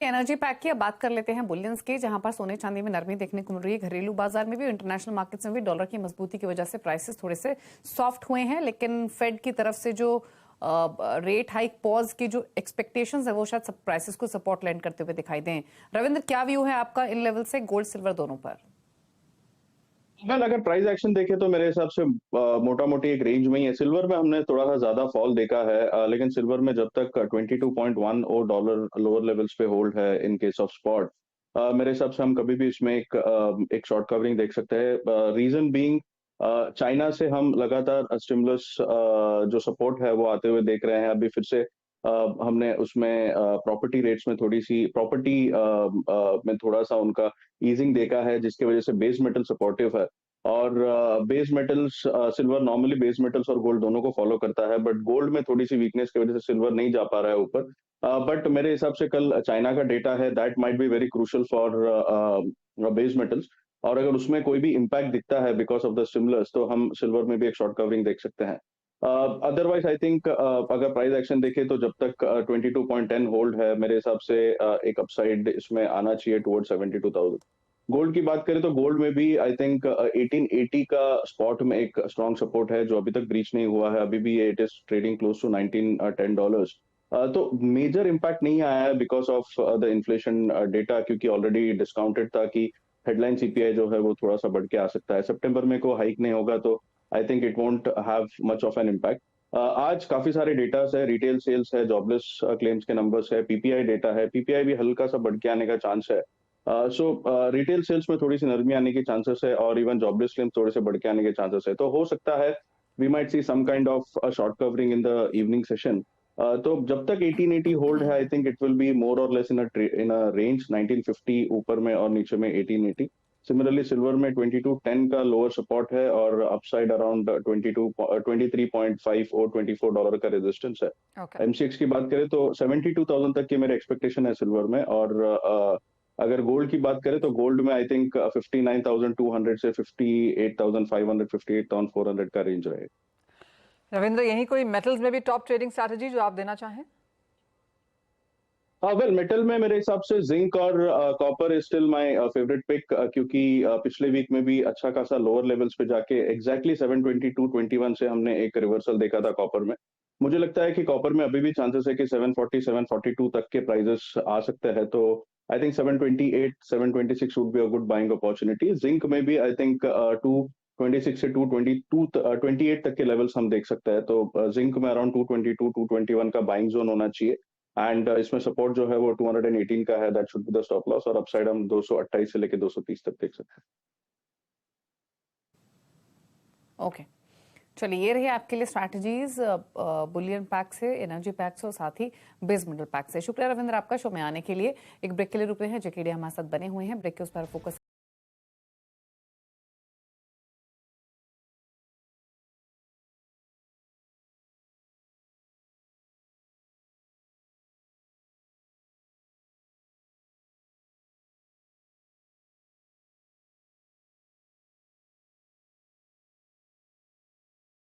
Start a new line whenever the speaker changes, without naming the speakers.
Energy pack की अब बात कर लेते हैं बुलियंस की, जहां पर सोने चांदी में नरमी देखने को मिल रही है। घरेलू बाजार में भी, इंटरनेशनल मार्केट्स में भी डॉलर की मजबूती की वजह से प्राइसेस थोड़े से सॉफ्ट हुए हैं, लेकिन फेड की तरफ से जो रेट हाइक पॉज की जो एक्सपेक्टेशंस है वो शायद प्राइसेस को सपोर्ट लैंड करते हुए दिखाई दें। रविंद्र, क्या व्यू है आपका इन लेवल से गोल्ड सिल्वर दोनों पर?
वेल, अगर प्राइस एक्शन देखें तो मेरे हिसाब से मोटा मोटी एक रेंज में ही है। सिल्वर में हमने थोड़ा सा ज्यादा फॉल देखा है, लेकिन सिल्वर में जब तक 22.1 डॉलर लोअर लेवल्स पे होल्ड है इन केस ऑफ स्पॉट, मेरे हिसाब से हम कभी भी इसमें एक शॉर्ट कवरिंग देख सकते हैं। रीजन बीइंग, चाइना से हम लगातार स्टिमुलस जो सपोर्ट है वो आते हुए देख रहे हैं। अभी फिर से हमने उसमें प्रॉपर्टी रेट्स में थोड़ी सी प्रॉपर्टी में थोड़ा सा उनका ईजिंग देखा है, जिसकी वजह से बेस मेटल सपोर्टिव है। और base metals, silver normally base metals और गोल्ड दोनों को फॉलो करता है, बट गोल्ड में थोड़ी सी वीकनेस की वजह से सिल्वर नहीं जा पा रहा है ऊपर। बट मेरे हिसाब से कल चाइना का डेटा है, that might be very crucial for base metals. और अगर उसमें कोई भी इम्पैक्ट दिखता है बिकॉज ऑफ द स्टिमुलस, तो हम सिल्वर में भी एक शॉर्ट कवरिंग देख सकते हैं। अदरवाइज आई थिंक अगर प्राइस एक्शन देखें तो जब तक 22.10 होल्ड है, मेरे हिसाब से एक अपसाइड इसमें आना चाहिए टुवर्ड 72,000। गोल्ड की बात करें तो गोल्ड में भी आई थिंक 1880 का स्पॉट में एक स्ट्रॉन्ग सपोर्ट है जो अभी तक ब्रीच नहीं हुआ है। अभी भी it is trading close to 1910 dollars. तो मेजर इम्पैक्ट नहीं आया है because of the inflation data, क्योंकि ऑलरेडी डिस्काउंटेड था कि हेडलाइन सीपीआई जो है वो थोड़ा सा बढ़ के आ सकता है। सितंबर में को हाइक नहीं होगा तो आई think it won't have much of an impact. आज काफी सारे डेटास है, रिटेल सेल्स है, जॉबलेस क्लेम्स के नंबर्स है, पीपीआई डेटा है। पीपीआई भी हल्का सा बढ़ के आने का चांस है। सो रिटेल सेल्स में थोड़ी सी नरमी आने की चांसेस है, और इवन जॉबलेस क्लेम्स थोड़े से बढ़ के आने के चांसेस है। तो हो सकता है we might see some kind of short covering in the evening session. तो जब तक 1880 होल्ड है, I think it will be more और लेस इन अ रेंज 1950 ऊपर में और नीचे में 1880। सिमिलरली सिल्वर में 2210 का लोअर सपोर्ट है और अपसाइड अराउंड 23.5 और $24 का रेजिस्टेंस है।
ओके।
एमसीएक्स की बात करें तो 72,000 तक की मेरे एक्सपेक्टेशन है सिल्वर में। और अगर गोल्ड की बात करें तो गोल्ड में आई थिंक 59,200 से 58,500, 58,400 का रेंज रहेगा।
रविंद्र, यही कोई मेटल्स में भी टॉप ट्रेडिंग स्ट्रैटेजी जो आप देना चाहें?
हाँ, वेल, मेटल में मेरे हिसाब से जिंक और copper is still my favourite pick, क्योंकि पिछले वीक में भी अच्छा खासा लोअर लेवल्स पे जाके एग्जैक्टली 722-21 से हमने एक रिवर्सल देखा था कॉपर में। मुझे लगता है कि कॉपर में अभी भी चांसेस है कि 740 742 तक के प्राइजेस आ सकते हैं। तो I think 728 726 would be a good buying opportunity. Zinc में भी आई थिंक 226 से 228 तक के लेवल्स हम देख सकते हैं। तो जिंक में अराउंड 222 221 का बाइंग जोन होना चाहिए। एंड इसमें सपोर्ट जो है वो 218 का है, that should be the stop loss. और अपसाइड हम 228 से लेके 230 तक देख सकते हैं।
ओके, चलिए, ये रही आपके लिए स्ट्रैटेजीज बुलियन पैक से, एनर्जी पैक से और साथ ही बेस मेटल पैक से। शुक्रिया रविंद्र आपका शो में आने के लिए। एक ब्रेक के लिए रुक रहे हैं। जेकेडी हमारे साथ बने हुए हैं, ब्रेक के उस पर फोकस